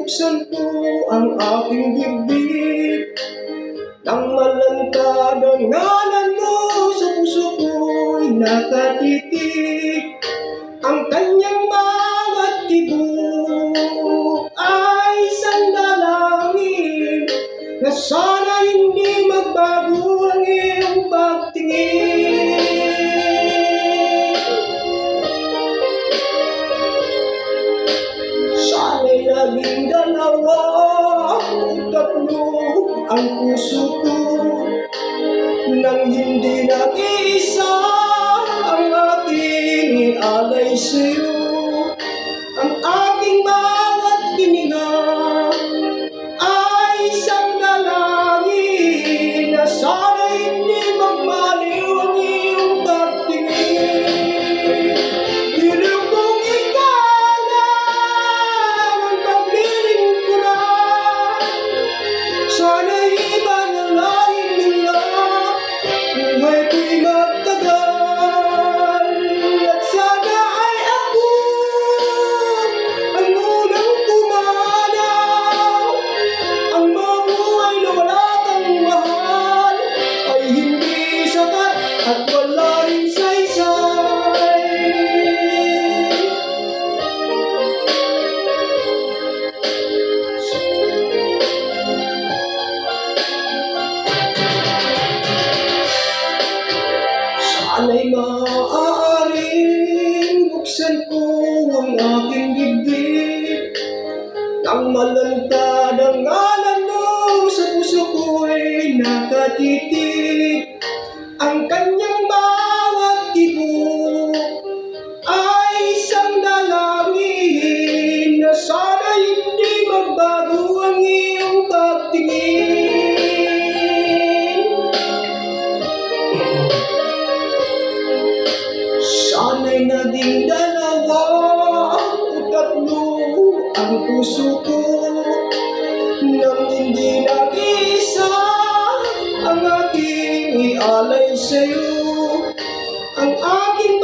buksan ko ang aking dibdib nang malantad ang ngalan mo sa puso ko'y nakatitik. Ang kanyang bawat tibok ay isang dalangin na sana hindi magbago ang iyong pagtingin. Sana'y naging dalawa o tatlo ang puso ko nang hindi nag-iisa ang aking alay sa'yo. Ang aking bawat hininga ay isang dalangin na sana hindi magmaliw ang iyong pagtingin. Diliw kong ikaw lang ang paglilingkuran, sana'y iba na langit nila, buhay ko'y magtagal. At sana ay ako ang unang pumanaw, ang mabuhay na wala kang mahal ay hindi sapat at wala rin saysay. Sana'y maaaring buksan ko ang aking dibdib nang malantad ang ngalan mo sa puso ko'y nakatitik. Ang kanyang bawat tibok ay isang dalangin na sana hindi magbago ang iyong pagtingin. Sana'y naging dalawa o tatlo ang puso ko nang hindi nag-iisa ang aking ialay sa'yo. Ang aking